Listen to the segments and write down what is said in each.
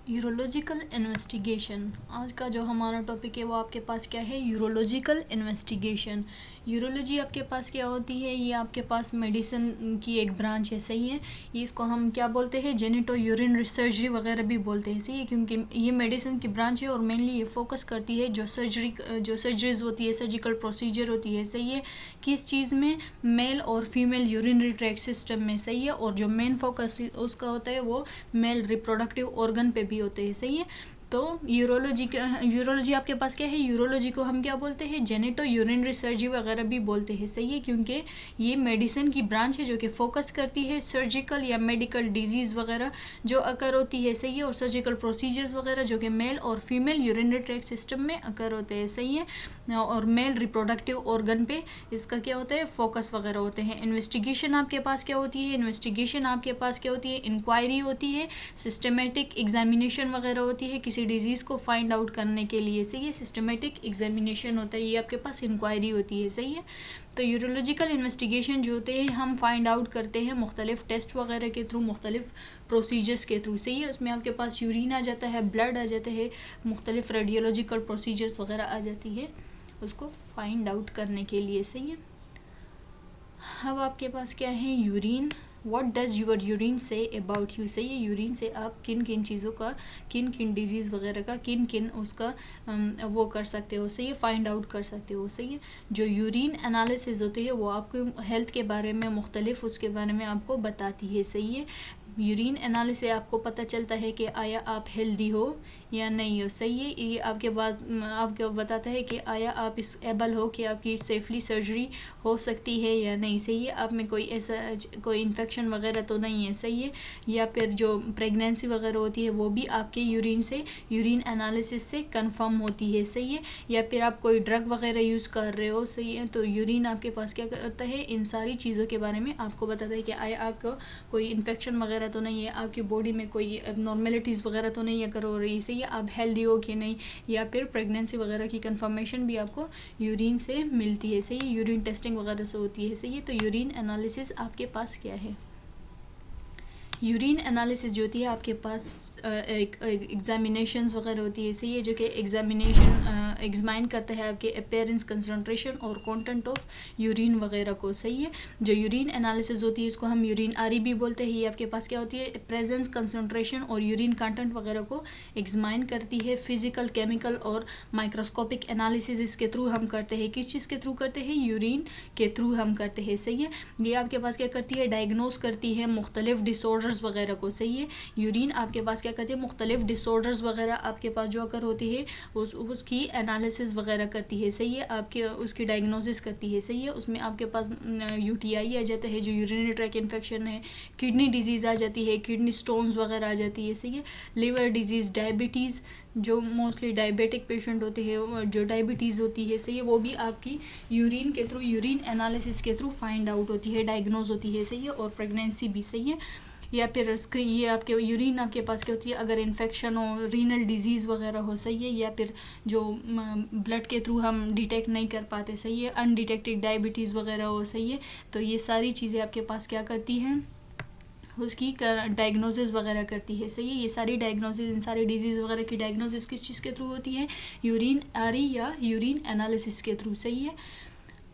Urological investigation. आज का जो हमारा टॉपिक है वो आपके पास क्या है, यूरोलॉजिकल इन्वेस्टिगेशन। यूरोलॉजी आपके पास क्या होती है, ये आपके पास मेडिसिन की एक ब्रांच है, सही है। ये इसको हम क्या बोलते हैं, जेनिटो यूरिनरी सर्जरी वगैरह भी बोलते हैं, सही है, क्योंकि ये मेडिसिन की ब्रांच है और मेनली ये फोकस करती है जो सर्जरीज होती है, सर्जिकल प्रोसीजर होती है, सही है, किस चीज़ में, मेल और फीमेल यूरिनरी ट्रैक्ट सिस्टम में, सही है। और जो मेन फोकस उसका होता है वो मेल रिप्रोडक्टिव ऑर्गन पे भी होते हैं, सही है। तो यूरोलॉजी आपके पास क्या है, यूरोलॉजी को हम क्या बोलते हैं, जेनेटो यूरिनरी सर्जरी वगैरह भी बोलते हैं, सही है, क्योंकि ये मेडिसिन की ब्रांच है जो कि फोकस करती है सर्जिकल या मेडिकल डिजीज़ वगैरह जो अकर होती है, सही है, और सर्जिकल प्रोसीजर्स वगैरह जो कि मेल और फीमेल यूरिनरी ट्रैक्ट सिस्टम में अकर होते हैं, सही है, और मेल रिप्रोडक्टिव ऑर्गन पे इसका क्या होता है, फोकस वगैरह होते हैं। इन्वेस्टिगेशन आपके पास क्या होती है, इन्वेस्टिगेशन आपके पास क्या होती है, इंक्वायरी होती है, सिस्टमेटिक एग्जामिनेशन वगैरह होती है किसी डिजीज़ को फाइंड आउट करने के लिए, सही है, सिस्टमेटिक एग्जामिनेशन होता है, ये आपके पास इंक्वायरी होती है, सही है। तो यूरोलॉजिकल इन्वेस्टिगेशन जो होते हैं हम फाइंड आउट करते हैं मुख्तलिफ टेस्ट वगैरह के थ्रू, मुख्तलिफ प्रोसीजर्स के थ्रू, सही है। उसमें आपके पास यूरिन आ जाता है, ब्लड आ जाता है, मुख्तलिफ रेडियोलॉजिकल प्रोसीजर्स वगैरह आ जाती है उसको फाइंड आउट करने के लिए, सही है। अब आपके पास क्या है, urine. What does your urine say about you, सही है। यूरिन से आप किन किन चीज़ों का, किन किन डिजीज़ वगैरह का, किन किन उसका वो कर सकते हो, सही है, फाइंड आउट कर सकते हो, सही है। जो यूरिन एनालिसिस होती है वो आपको हेल्थ के बारे में मुख्तलिफ उसके बारे में आपको बताती है, सही है। यूरिन एनालिसिस से आपको पता चलता है कि आया आप हेल्दी हो या नहीं हो, सही है। ये आपके बाद आपको बताता है कि आया आप इस एबल हो कि आपकी सेफली सर्जरी हो सकती है या नहीं, सही है। आप में कोई ऐसा कोई इन्फेक्शन वगैरह तो नहीं है, सही है। या फिर जो प्रेगनेंसी वगैरह होती है वो भी आपके यूरिन से, यूरिन एनालिसिस से कंफर्म होती है, सही है। या फिर आप कोई ड्रग वगैरह यूज़ कर रहे हो, सही है, तो यूरिन आपके पास क्या करता है, इन सारी चीज़ों के बारे में आपको बताता है कि आया आपको कोई इन्फेक्शन वगैरह तो नहीं है, आपकी बॉडी में कोई एबनॉर्मेलिटीज़ वगैरह तो नहीं अगर हो रही, सही है, आप हेल्दी हो कि नहीं। या फिर प्रेगनेंसी वगैरह की कंफर्मेशन भी आपको यूरिन से मिलती है, सही है, यूरिन टेस्टिंग वगैरह से होती है, सही है। तो यूरिन एनालिसिस आपके पास क्या है, यूरिन एनालिसिस जो होती है आपके पास एक एग्जामिनेशंस वगैरह होती है, सही है, जो कि एग्जामिन करता है आपके अपीयरेंस, कंसंट्रेशन और कंटेंट ऑफ यूरिन वगैरह को, सही है। जो यूरिन एनालिसिस होती है इसको हम यूरिन आरी भी बोलते हैं। ये आपके पास क्या होती है, प्रेजेंस, कंसंट्रेशन और यूरिन कंटेंट वगैरह को एग्जामिन करती है। फिजिकल, केमिकल और माइक्रोस्कोपिक एनालिसिस इसके थ्रू हम करते हैं। किस चीज़ के थ्रू करते हैं, यूरिन के थ्रू हम करते हैं, सही है। ये आपके पास क्या करती है, डायग्नोज करती है मुख्तलिफ डिसऑर्डर्स वगैरह को, सही है। यूरिन आपके पास क्या करती है, मुख्तलिफ डिसऑर्डर्स वगैरह आपके पास जो अगर होती है उसकी एनालिसिस वगैरह करती है, सही है, आपके उसकी डायग्नोसिस करती है, सही है। उसमें आपके पास यूटीआई आ जाता है जो यूरिनरी ट्रैक इन्फेक्शन है, किडनी डिजीज़ आ जाती है, किडनी स्टोन्स वगैरह आ जाती है, सही है, लिवर डिजीज़, डायबिटीज़, जो मोस्टली डायबिटिक पेशेंट होते हैं, जो डायबिटीज़ होती है, सही है, वो भी आपकी यूरिन के थ्रू, यूरिन एनालिसिस के थ्रू फाइंड आउट होती है, डायग्नोज होती है, सही है। और प्रेगनेंसी भी, सही है। या फिर ये आपके यूरिन आपके पास क्या होती है, अगर इन्फेक्शन हो, रीनल डिजीज़ वगैरह हो, सही है, या फिर जो ब्लड के थ्रू हम डिटेक्ट नहीं कर पाते, सही है, अनडिटेक्टेड डायबिटीज़ वगैरह हो, सही है, तो ये सारी चीज़ें आपके पास क्या करती हैं, उसकी डायग्नोसिस वगैरह करती है, सही है। ये सारी डायग्नोसिस, इन सारी डिजीज़ वगैरह की डायग्नोसिस किस चीज़ के थ्रू होती है, यूरिन आरी या यूरिन एनालिसिस के थ्रू, सही है।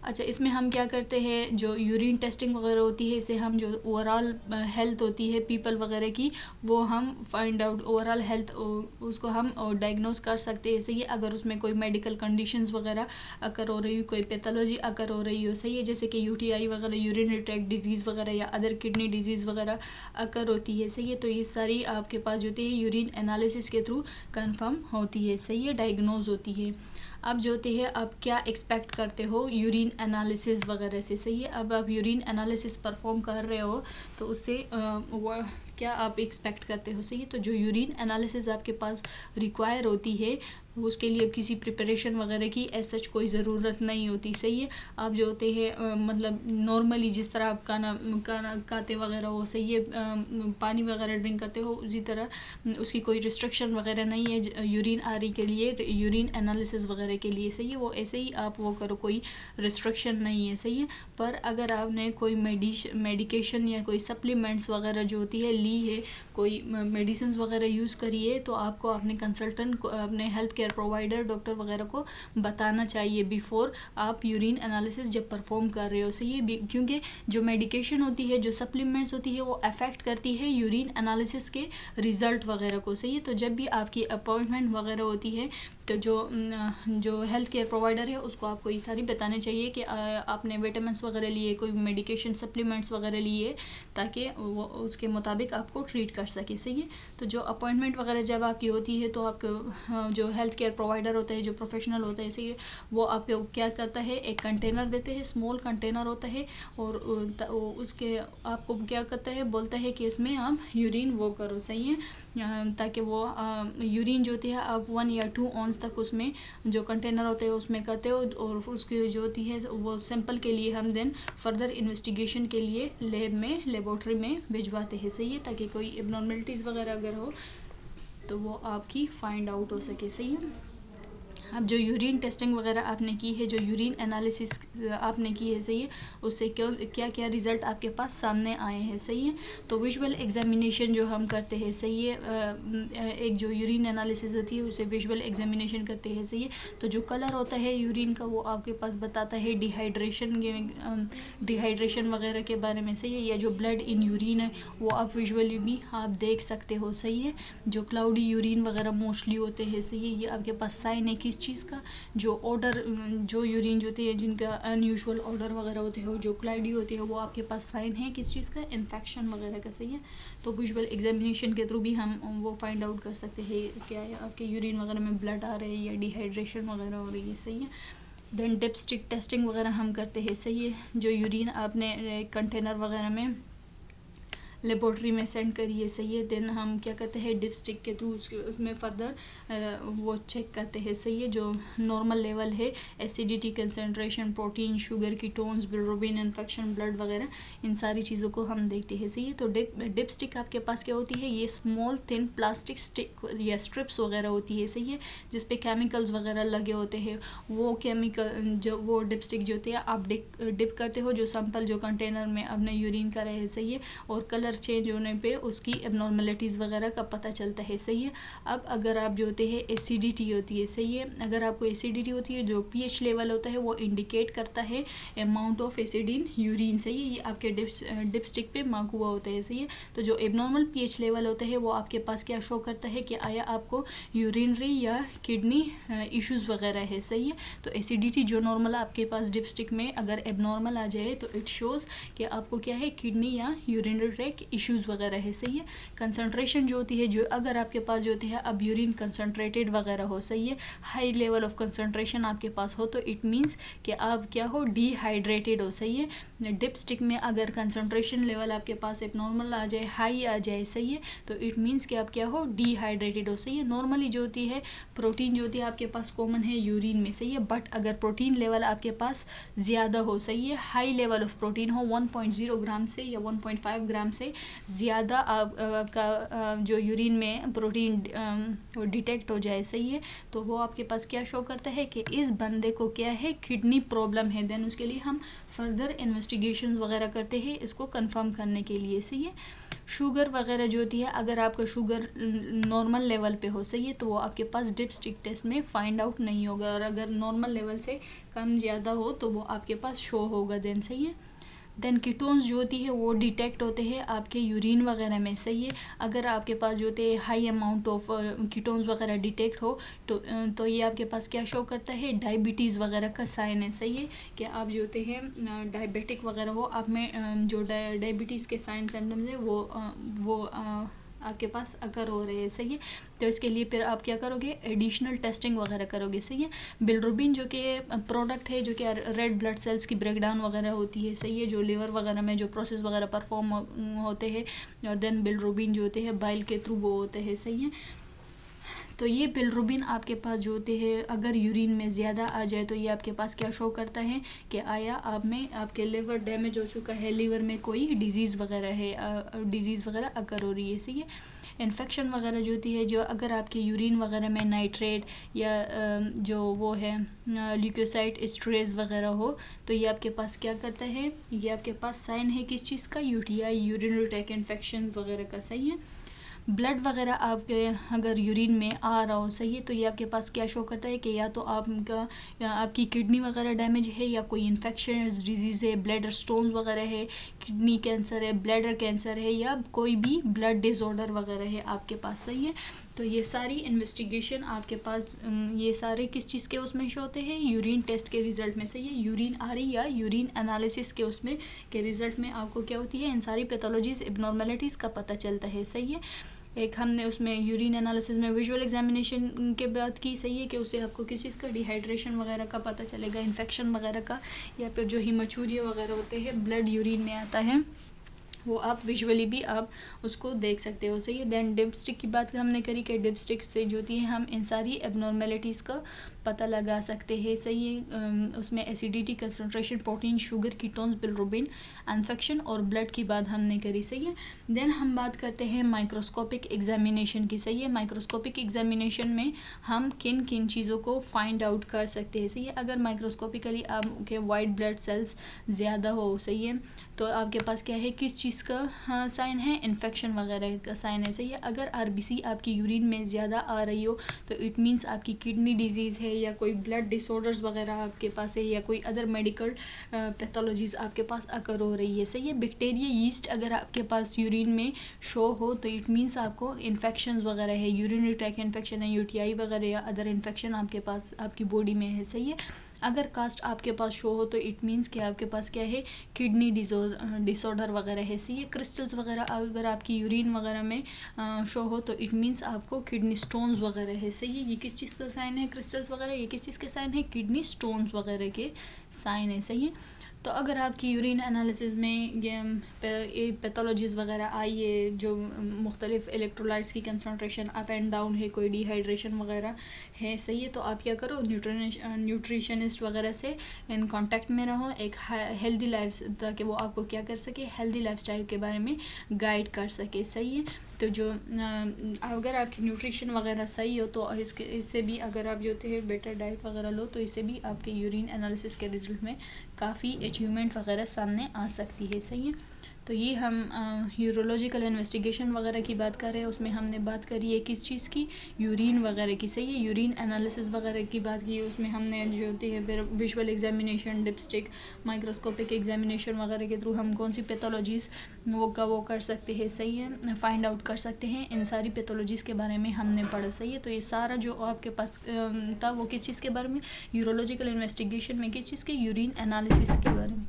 अच्छा, इसमें हम क्या करते हैं, जो यूरिन टेस्टिंग वगैरह होती है इससे हम जो ओवरऑल हेल्थ होती है पीपल वगैरह की, वो हम फाइंड आउट, ओवरऑल हेल्थ उसको हम डायग्नोज कर सकते हैं, सही है। अगर उसमें कोई मेडिकल कंडीशंस वगैरह अकर हो रही हो, कोई पैथोलॉजी अकर हो रही हो, सही है, जैसे कि यूटीआई वगैरह, यूरिनरी ट्रैक्ट डिजीज़ वगैरह या अदर किडनी डिजीज़ वगैरह अकर होती है, सही है। तो ये सारी आपके पास जो होती है यूरिन एनालिसिस के थ्रू कन्फर्म होती है, सही है, डायग्नोज होती है। अब जो होती है आप क्या एक्सपेक्ट करते हो यूरिन एनालिसिस वगैरह से, सही है। अब आप यूरिन एनालिसिस परफॉर्म कर रहे हो तो उससे क्या आप एक्सपेक्ट करते हो, सही है। तो जो यूरिन एनालिसिस आपके पास रिक्वायर होती है उसके लिए किसी प्रिपरेशन वगैरह की ऐसा कोई ज़रूरत नहीं होती, सही है। आप जो होते हैं मतलब नॉर्मली जिस तरह आप खाना खाते वगैरह हो, सही है, पानी वगैरह ड्रिंक करते हो, उसी तरह उसकी कोई रिस्ट्रिक्शन वगैरह नहीं है यूरिन आरी के लिए, यूरिन एनालिसिस वगैरह के लिए, सही है। वो ऐसे ही आप वो करो, कोई रिस्ट्रिक्शन नहीं है, सही है। पर अगर आपने कोई मेडिकेशन या कोई सप्लीमेंट्स वगैरह जो होती है ली है, कोई मेडिसिन वगैरह यूज़ करी है, तो आपको अपने कंसल्टेंट को, अपने हेल्थ केयर प्रोवाइडर, डॉक्टर वगैरह को बताना चाहिए बिफोर आप यूरिन एनालिसिस जब परफॉर्म कर रहे हो, सही है। क्योंकि जो मेडिकेशन होती है, जो सप्लीमेंट्स होती है, वो अफेक्ट करती है यूरिन एनालिसिस के रिज़ल्ट वगैरह को, सही है। तो जब भी आपकी अपॉइंटमेंट वगैरह होती है, तो जो हेल्थ केयर प्रोवाइडर है उसको आपको ये सारी बताने चाहिए कि आपने विटामिन्स वगैरह लिए, कोई मेडिकेशन सप्लीमेंट्स वगैरह लिए, ताकि वो उसके मुताबिक आपको ट्रीट कर सके, सही है। तो जो अपॉइंटमेंट वगैरह जब आपकी होती है, तो आपको जो हेल्थ केयर प्रोवाइडर होता है, जो प्रोफेशनल होता है, सही है, वो आपको क्या करता है, एक कंटेनर देते हैं, स्मॉल कंटेनर होता है, और उसके आपको क्या करता है, बोलता है कि इसमें आप यूरिन वो करो, सही है, ताकि वो यूरिन जो होती है आप 1 या 2 ऑन्स तक उसमें जो कंटेनर होते हैं उसमें करते हो, और उसकी जो होती है वो सैंपल के लिए हम देन फर्दर इन्वेस्टिगेशन के लिए लेबोरेटरी में भिजवाते हैं, सही है, ताकि कोई एबनॉर्मलिटीज़ वगैरह अगर हो तो वो आपकी फाइंड आउट हो सके, सही है। अब जो यूरिन टेस्टिंग वगैरह आपने की है, जो यूरिन एनालिसिस आपने की है, सही है, उससे क्या क्या रिज़ल्ट आपके पास सामने आए हैं, सही है। तो विजुअल एग्जामिनेशन जो हम करते हैं, सही है, एक जो यूरिन एनालिसिस होती है उसे विजुअल एग्जामिनेशन करते हैं, सही है। तो जो कलर होता है यूरिन का वो आपके पास बताता है डिहाइड्रेशन वगैरह के बारे में, सही है। या जो ब्लड इन यूरिन है वो आप विजुअली भी आप देख सकते हो, सही है। जो क्लाउडी यूरिन वगैरह मोस्टली होते हैं, सही है, ये आपके पास साइन है किस चीज़ का, जो ऑर्डर, जो यूरिन जो होती है जिनका अनयूजुअल ऑर्डर वगैरह होते हैं, जो क्लाउडी होती है, वो आपके पास साइन है किस चीज़ का, इन्फेक्शन वगैरह का, सही है। तो विजुअल एग्जामिनेशन के थ्रू भी हम वो फाइंड आउट कर सकते हैं क्या है आपके यूरिन वगैरह में ब्लड आ रहे हैं या डिहाइड्रेशन वगैरह हो रही है, सही है। देन डिपस्टिक टेस्टिंग वगैरह हम करते हैं, सही है। जो यूरिन आपने कंटेनर वगैरह में लेबोरेटरी में सेंड करिए, सही है। देन हम क्या करते हैं, डिपस्टिक के थ्रू उसमें फर्दर वो चेक करते हैं, सही है। जो नॉर्मल लेवल है, acidity, concentration, protein, sugar, ketones, bilirubin, infection, blood वगैरह, इन सारी चीज़ों को हम देखते हैं, सही है। तो डिपस्टिक आपके पास क्या होती है, ये स्मॉल थिन प्लास्टिक स्टिक या स्ट्रिप्स वगैरह होती है, सही है, जिसपे केमिकल्स वगैरह लगे होते हैं। वो केमिकल जो वो डिपस्टिक जो होती है आप डिप करते हो, जो सैंपल जो कंटेनर में अपने यूरिन का रहे, सही है, और कलर चेंज होने पे उसकी एबनॉर्मलिटीज़ वगैरह का पता चलता है, सही है। अब अगर आप जो होते हैं एसिडिटी होती है, सही है, अगर आपको एसिडिटी होती है, जो पीएच लेवल होता है वो इंडिकेट करता है amount of acid in urine, सही है, ये आपके डिपस्टिक पे मार्क हुआ होता है, सही है। तो जो एबनॉर्मल पीएच लेवल होता है वो आपके पास क्या शो करता है कि आया आपको यूरिनरी या किडनी इश्यूज़ वगैरह है, सही है। तो एसिडिटी जो नॉर्मल आपके पास डिपस्टिक में अगर एबनॉर्मल आ जाए तो इट शोज़ कि आपको क्या है, किडनी या यूरिनरी ट्रैक इश्यूज़ वगैरह है, सही है। कंसंट्रेशन जो होती है, जो अगर आपके पास जो होती है अब यूरिन कंसंट्रेटेड वगैरह हो, सही है, हाई लेवल ऑफ कंसंट्रेशन आपके पास हो, तो इट मीन्स कि आप क्या हो, डिहाइड्रेटेड हो, सही है। डिपस्टिक में अगर कंसंट्रेशन लेवल आपके पास एक नॉर्मल आ जाए, हाई आ जाए, सही है, तो इट मीन्स कि आप क्या हो, डिहाइड्रेटेड हो, सही है। नॉर्मली जो होती है प्रोटीन जो होती है आपके पास कॉमन है यूरिन में, सही है, बट अगर प्रोटीन लेवल आपके पास ज़्यादा हो, सही है, हाई लेवल ऑफ प्रोटीन हो, 1.0 ग्राम से या 1.5 ग्राम से ज़्यादा आपका जो यूरिन में प्रोटीन डिटेक्ट हो जाए, सही है, तो वो आपके पास क्या शो करता है कि इस बंदे को क्या है, किडनी प्रॉब्लम है। देन उसके लिए हम फर्दर इन्वेस्टिगेशन वगैरह करते हैं इसको कंफर्म करने के लिए, सही है। शुगर वगैरह जो होती है, अगर आपका शुगर नॉर्मल लेवल पे हो, सही है, तो वो आपके पास डिपस्टिक टेस्ट में फाइंड आउट नहीं होगा, और अगर नॉर्मल लेवल से कम ज़्यादा हो तो वो आपके पास शो होगा, देन सही है। देन कीटोन्स जो होती है वो डिटेक्ट होते हैं आपके यूरिन वगैरह में, सही है। अगर आपके पास जो होते हैं हाई अमाउंट ऑफ कीटोन्स वगैरह डिटेक्ट हो तो ये आपके पास क्या शो करता है, डायबिटीज़ वगैरह का साइन है, सही है, कि आप जो होते हैं डायबिटिक वगैरह हो, आप में जो डायबिटीज़ के साइन सिम्टम्स है वो आपके पास अकर हो रहे हैं, सही है। तो इसके लिए फिर आप क्या करोगे, एडिशनल टेस्टिंग वगैरह करोगे, सही है। बिलिरुबिन जो कि प्रोडक्ट है, जो कि रेड ब्लड सेल्स की ब्रेकडाउन वगैरह होती है, सही है, जो लीवर वगैरह में जो प्रोसेस वगैरह परफॉर्म होते हैं, और देन बिलिरुबिन जो होते हैं बाइल के थ्रू वो होते हैं, सही है। तो ये बिलिरुबिन आपके पास जो होते हैं अगर यूरिन में ज़्यादा आ जाए तो ये आपके पास क्या शो करता है कि आया आप में आपके लिवर डैमेज हो चुका है, लिवर में कोई डिजीज़ वगैरह है, डिजीज़ वगैरह अकर हो रही है। सही है। इन्फेक्शन वगैरह जो होती है, जो अगर आपके यूरिन वगैरह में नाइट्रेट या जो वो है ल्यूकोसाइट स्ट्रेस वगैरह हो तो ये आपके पास क्या करता है, ये आपके पास साइन है किस चीज़ का, यूटीआई यूरिनरी ट्रैक्ट इन्फेक्शन वगैरह का। सही है। ब्लड वगैरह आपके अगर यूरिन में आ रहा हो, सही है, तो ये आपके पास क्या शो करता है कि या तो आपकी किडनी वगैरह डैमेज है या कोई इन्फेक्शन डिजीज़ है, ब्लैडर स्टोन्स वगैरह है, किडनी कैंसर है, ब्लैडर कैंसर है या कोई भी ब्लड डिसऑर्डर वगैरह है आपके पास। सही है। तो ये सारी इन्वेस्टिगेशन आपके पास ये सारे किस चीज़ के उसमें शो होते हैं, यूरिन टेस्ट के रिज़ल्ट में। सही है। यूरिन आ रही या यूरिन एनालिसिस के उसमें के रिज़ल्ट में आपको क्या होती है, इन सारी पैथोलॉजीज़ एबनॉर्मेलिटीज़ का पता चलता है। सही है। एक हमने उसमें यूरिन एनालिसिस में विजुअल एग्जामिनेशन के बात की। सही है कि उससे आपको किस चीज़ का डिहाइड्रेशन वगैरह का पता चलेगा, इन्फेक्शन वगैरह का, या फिर जो हीमोचूरिया वगैरह होते हैं ब्लड यूरिन में आता है वो आप विजुअली भी आप उसको देख सकते हो। सही है। दैन डिपस्टिक की बात हमने करी कि डिपस्टिक से जो होती है हम इन सारी एबनॉर्मेलिटीज़ का पता लगा सकते हैं। सही है। उसमें acidity, concentration, protein, sugar, ketones, bilirubin, infection और ब्लड की बात हमने करी। सही है। देन हम बात करते हैं माइक्रोस्कोपिक एग्जामिनेशन की। सही है। माइक्रोस्कोपिक एग्जामिनेशन में हम किन किन चीज़ों को फाइंड आउट कर सकते हैं। सही है। अगर माइक्रोस्कोपिकली आपके वाइट ब्लड सेल्स ज़्यादा हो, सही है, तो आपके पास क्या है, किस चीज़ का साइन है, इन्फेक्शन वगैरह का साइन है। सही है। अगर आरबीसी आपकी यूरिन में ज़्यादा आ रही हो तो इट मीन्स आपकी किडनी डिजीज़ है या कोई ब्लड डिसऑर्डर्स वगैरह आपके पास है या कोई अदर मेडिकल पैथोलॉजीज़ आपके पास अकर हो रही है। सही है। बैक्टीरिया, यीस्ट अगर आपके पास यूरिन में शो हो तो इट मीन्स आपको इन्फेक्शंस वगैरह है, यूरिनरी ट्रैक्ट इन्फेक्शन है, यूटीआई वगैरह या अदर इन्फेक्शन आपके पास आपकी बॉडी में है। सही है। अगर कास्ट आपके पास शो हो तो इट मीन्स कि आपके पास क्या है, किडनी डिसऑर्डर वगैरह है। सही है। क्रिस्टल्स वगैरह अगर आपकी यूरिन वगैरह में शो हो तो इट मीन्स आपको किडनी स्टोन्स वगैरह है। सही है। ये किस चीज़ का साइन है, क्रिस्टल्स वगैरह, ये किस चीज़ के साइन है, किडनी स्टोन्स वगैरह के साइन है। सही है। तो अगर आपकी यूरिन एनालिसिस में ये पैथोलॉजीज़ वगैरह आई है, जो मुख्तलिफ इलेक्ट्रोलाइट्स की कंसनट्रेशन अप एंड डाउन है, कोई डिहाइड्रेशन वगैरह है, सही है, तो आप क्या करो, न्यूट्रिशनिस्ट वगैरह से इन कांटेक्ट में रहो, एक हेल्दी लाइफ, ताकि वो आपको क्या कर सके, हेल्दी लाइफस्टाइल के बारे में गाइड कर सके। सही है। तो जो अगर आपकी न्यूट्रिशन वगैरह सही हो तो इससे भी अगर आप जो थे बेटर डाइट वगैरह लो तो इससे भी आपके यूरिन एनालिसिस के रिजल्ट में काफ़ी अचीवमेंट वगैरह सामने आ सकती है। सही है। तो ये हम यूरोलॉजिकल इन्वेस्टिगेशन वगैरह की बात कर रहे हैं, उसमें हमने बात करी है किस चीज़ की, यूरिन वगैरह की। सही है। यूरिन एनालिसिस वगैरह की बात की, उसमें हमने जो होती है फिर visual examination, dipstick, microscopic examination वगैरह के थ्रू हम कौन सी पैथोलॉजीज़ वो कर सकते हैं। सही है। फाइंड आउट कर सकते हैं। इन सारी पैथोलॉजीज़ के बारे में हमने पढ़ा। सही है। तो ये सारा जो आपके पास था वो किस चीज़ के बारे में, यूरोलॉजिकल इन्वेस्टिगेशन में किस चीज़ के, यूरिन एनालिसिस के बारे में।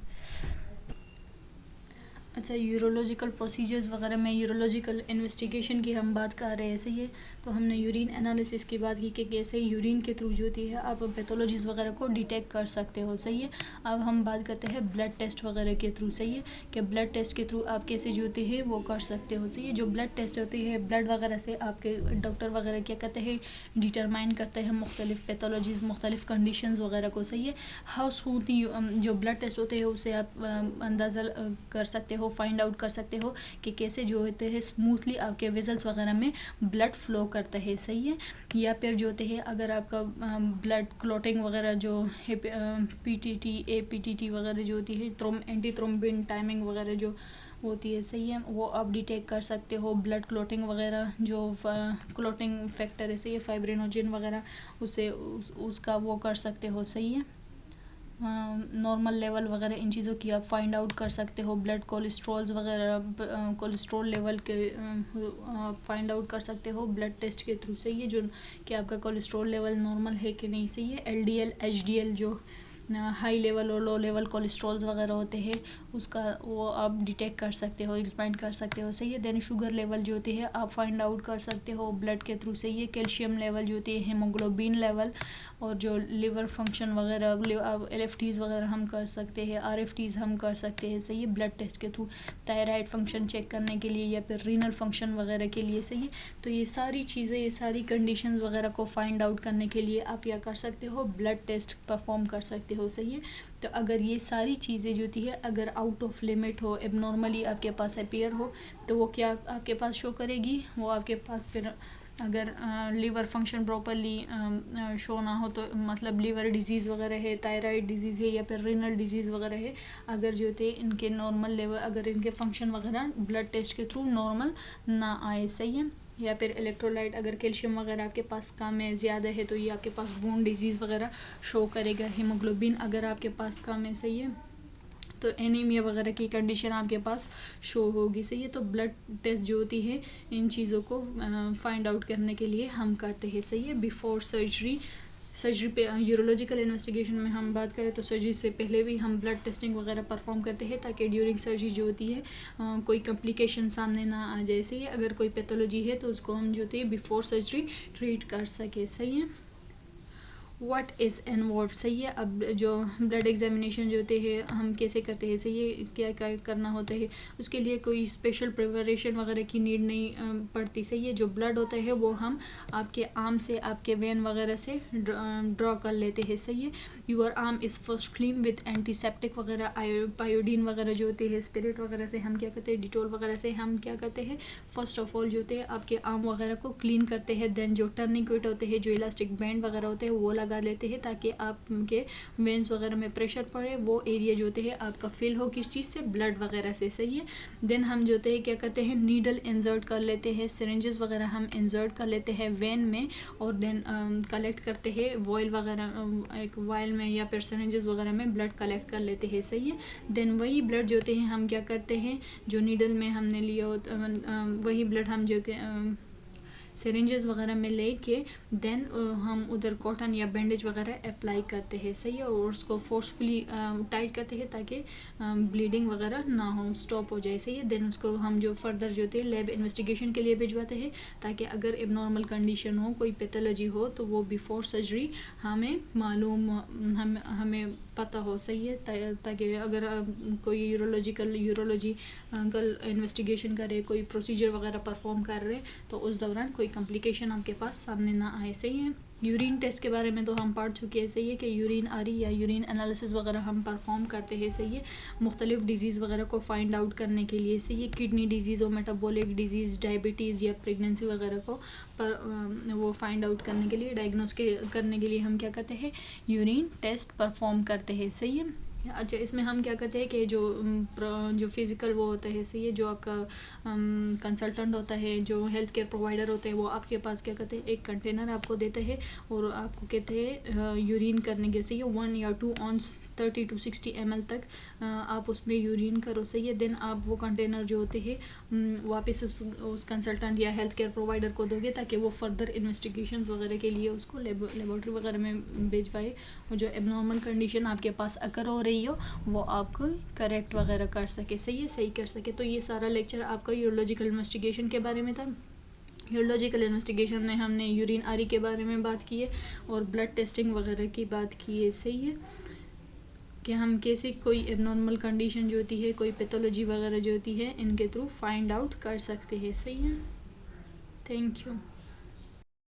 अच्छा, यूरोलॉजिकल प्रोसीजर्स वगैरह में यूरोलॉजिकल इन्वेस्टिगेशन की हम बात कर रहे हैं। सही है। तो हमने यूरिन एनालिसिस की बात की कि कैसे यूरिन के थ्रू जो होती है आप पैथोलॉजीज़ वगैरह को डिटेक्ट कर सकते हो। सही है। अब हम बात करते हैं ब्लड टेस्ट वगैरह के थ्रू। सही है। कि ब्लड टेस्ट के थ्रू आप कैसे जो होते हैं वो कर सकते हो। सही है। जो ब्लड टेस्ट होती है, ब्लड वगैरह से आपके डॉक्टर वगैरह क्या करते हैं, डिटरमाइन करते हैं मुख्तलिफ पैथोलॉजीज़, मुख्तलिफ कंडीशंस वगैरह को। सही है। हाउ स्मूथली जो ब्लड टेस्ट होते हैं उससे आप अंदाज़ा कर सकते हो, फाइंड आउट कर सकते हो कि कैसे जो होते हैं स्मूथली आपके वेजल्स वगैरह में ब्लड फ्लो करता है। सही है। या फिर जो होते हैं अगर आपका ब्लड क्लॉटिंग वगैरह जो है, पीटीटी, एपीटीटी वगैरह जो होती है, एंटी थ्रोम्बिन टाइमिंग वगैरह जो होती है, सही है, वो आप डिटेक्ट कर सकते हो। ब्लड क्लॉटिंग वगैरह जो क्लॉटिंग फैक्टर है, सही है, फाइब्रिनोजन वगैरह, उससे उसका वो कर सकते हो। सही है। नॉर्मल लेवल वगैरह इन चीज़ों की आप फाइंड आउट कर सकते हो। ब्लड कोलेस्ट्रॉल्स वगैरह, कोलेस्ट्रॉल लेवल के फाइंड आउट कर सकते हो ब्लड टेस्ट के थ्रू। सही है। जो कि आपका कोलेस्ट्रॉल लेवल नॉर्मल है कि नहीं। सही है। एलडीएल, एचडीएल जो हाई लेवल और लो लेवल कोलेस्ट्रॉल्स वगैरह होते हैं उसका वो आप डिटेक्ट कर सकते हो, एग्जामिन कर सकते हो, सही है। देन शुगर लेवल जो होती है आप फाइंड आउट कर सकते हो ब्लड के थ्रू, सही है। कैल्शियम लेवल जो होती है, हीमोग्लोबिन लेवल, और जो लिवर फंक्शन वगैरह LFTs वगैरह हम कर सकते हैं, RFTs हम कर सकते हैं, सही है, ब्लड टेस्ट के थ्रू। थायराइड फंक्शन चेक करने के लिए या फिर रीनल फंक्शन वगैरह के लिए, सही है। तो ये सारी चीज़ें, ये सारी कंडीशंस वगैरह को फाइंड आउट करने के लिए आप क्या कर सकते हो, ब्लड टेस्ट परफॉर्म कर सकते हो, सही है। तो अगर ये सारी चीज़ें जो होती है अगर आउट ऑफ लिमिट हो, एबनॉर्मली आपके पास अपीयर हो, तो वो क्या आपके पास शो करेगी, वो आपके पास फिर अगर लीवर फंक्शन प्रॉपरली शो ना हो तो मतलब लीवर डिजीज़ वगैरह है, थायराइड डिजीज़ है या फिर रीनल डिजीज़ वगैरह है, अगर जो होते हैं इनके नॉर्मल लेवल, अगर इनके फंक्शन वगैरह ब्लड टेस्ट के थ्रू नॉर्मल ना आए, सही है। या फिर इलेक्ट्रोलाइट, अगर कैल्शियम वगैरह आपके पास कम है, ज़्यादा है, तो ये आपके पास बोन डिजीज़ वगैरह शो करेगा। हीमोग्लोबिन अगर आपके पास कम है, सही है, तो एनीमिया वगैरह की कंडीशन आपके पास शो होगी, सही है। तो ब्लड टेस्ट जो होती है इन चीज़ों को फाइंड आउट करने के लिए हम करते हैं, सही है। बिफोर सर्जरी पे यूरोलॉजिकल इन्वेस्टिगेशन में हम बात करें तो सर्जरी से पहले भी हम ब्लड टेस्टिंग वगैरह परफॉर्म करते हैं ताकि ड्यूरिंग सर्जरी जो होती है कोई कॉम्प्लिकेशन सामने ना आ जाए, सही है। अगर कोई पैथोलॉजी है तो उसको हम जो होती है बिफोर सर्जरी ट्रीट कर सके, सही है। व्हाट इज़ इन्वॉल्व, सही है। अब जो ब्लड एग्जामिनेशन जो होते हैं हम कैसे करते हैं, सही है, क्या क्या करना होता है, उसके लिए कोई स्पेशल प्रिपरेशन वगैरह की नीड नहीं पड़ती, सही है। जो ब्लड होता है वो हम आपके आर्म से, आपके वेन वगैरह से ड्रॉ कर लेते हैं, सही है। Your arm is first clean with antiseptic वगैरह, पायोडीन वगैरह जो होते हैं, स्पिरिट वगैरह से हम क्या करते हैं, डिटोल वगैरह से हम क्या करते हैं, फर्स्ट ऑफ ऑल जो होते हैं आपके आर्म वगैरह को क्लीन करते हैं। देन जो टर्निकेट होते हैं, जो इलास्टिक बैंड वगैरह होते हैं वो लगा लेते हैं ताकि आपके वेंस वगैरह में प्रेशर पड़े, वो एरिया जो होते हैं आपका फिल हो किस चीज़ से, ब्लड वगैरह से, सही है। देन हम जो होते हैं क्या करते हैं, नीडल इंसर्ट कर लेते हैं, सिरिंजेस वगैरह हम इंसर्ट कर लेते हैं वेन में, और देन कलेक्ट करते हैं वॉयल वगैरह, एक वॉयल में या फिर सिरिंजेस वगैरह में ब्लड कलेक्ट कर लेते हैं, सही है। देन वही ब्लड जो होते हैं हम क्या करते हैं, जो नीडल में हमने लिया होता वही ब्लड हम जो सिरिंजेस वगैरह में लेके देन हम उधर कॉटन या बैंडेज वगैरह अप्लाई करते हैं, सही है, और उसको फोर्सफुली टाइट करते हैं ताकि ब्लीडिंग वगैरह ना हो, स्टॉप हो जाए, सही है। देन उसको हम जो फर्दर जो होते हैं लैब इन्वेस्टिगेशन के लिए भिजवाते हैं ताकि अगर एबनॉर्मल कंडीशन हो, कोई पैथोलॉजी हो, तो वो बिफोर सर्जरी हमें मालूम, हमें पता हो, सही है। ताकि अगर कोई यूरोलॉजी कल इन्वेस्टिगेशन करे, कोई प्रोसीजर वगैरह परफॉर्म कर रहे तो उस दौरान कोई कॉम्प्लिकेशन आपके पास सामने ना आए, सही है। यूरिन टेस्ट के बारे में तो हम पढ़ चुके हैं, सही है, कि यूरिन आरी या यूरिन एनालिसिस वगैरह हम परफॉर्म करते हैं, सही है, मुख्तलिफ डिजीज़ वगैरह को फाइंड आउट करने के लिए, सही है। किडनी डिजीज़ और मेटाबॉलिक डिजीज़, डायबिटीज़ या प्रेगनेंसी वगैरह को वो फाइंड आउट करने के लिए, डायग्नोस करने के लिए हम क्या करते हैं, यूरिन टेस्ट परफॉर्म करते हैं, सही है। अच्छा, इसमें हम क्या करते हैं कि जो फिज़िकल वो होता है, सही है, जो आपका कंसल्टेंट होता है, जो हेल्थ केयर प्रोवाइडर होते हैं, वो आपके पास क्या करते हैं, एक कंटेनर आपको देते हैं और आपको कहते हैं यूरिन करने के, सही है, 1 या 2 ऑन्स 30 to 60 ml तक आप उसमें यूरिन करो, सही है। देन आप वो कंटेनर जो होते हैं वापस उस कंसल्टेंट या हेल्थ केयर प्रोवाइडर को दोगे ताकि वो फर्दर इन्वेस्टिगेशंस वगैरह के लिए उसको लेबोरेटरी वगैरह में भिजवाए, और जो एबनॉर्मल कंडीशन आपके पास अकर हो रही हो वो आपको करेक्ट वगैरह कर सके, सही है, सही कर सके। तो ये सारा लेक्चर आपका यूरोलॉजिकल इन्वेस्टिगेशन के बारे में था। यूरोलॉजिकल इन्वेस्टिगेशन में हमने यूरिन आरी के बारे में बात की है और ब्लड टेस्टिंग वगैरह की बात की है, सही है, कि हम कैसे कोई एबनॉर्मल कंडीशन जो होती है, कोई पैथोलॉजी वगैरह जो होती है, इनके थ्रू फाइंड आउट कर सकते हैं, सही है। Thank you.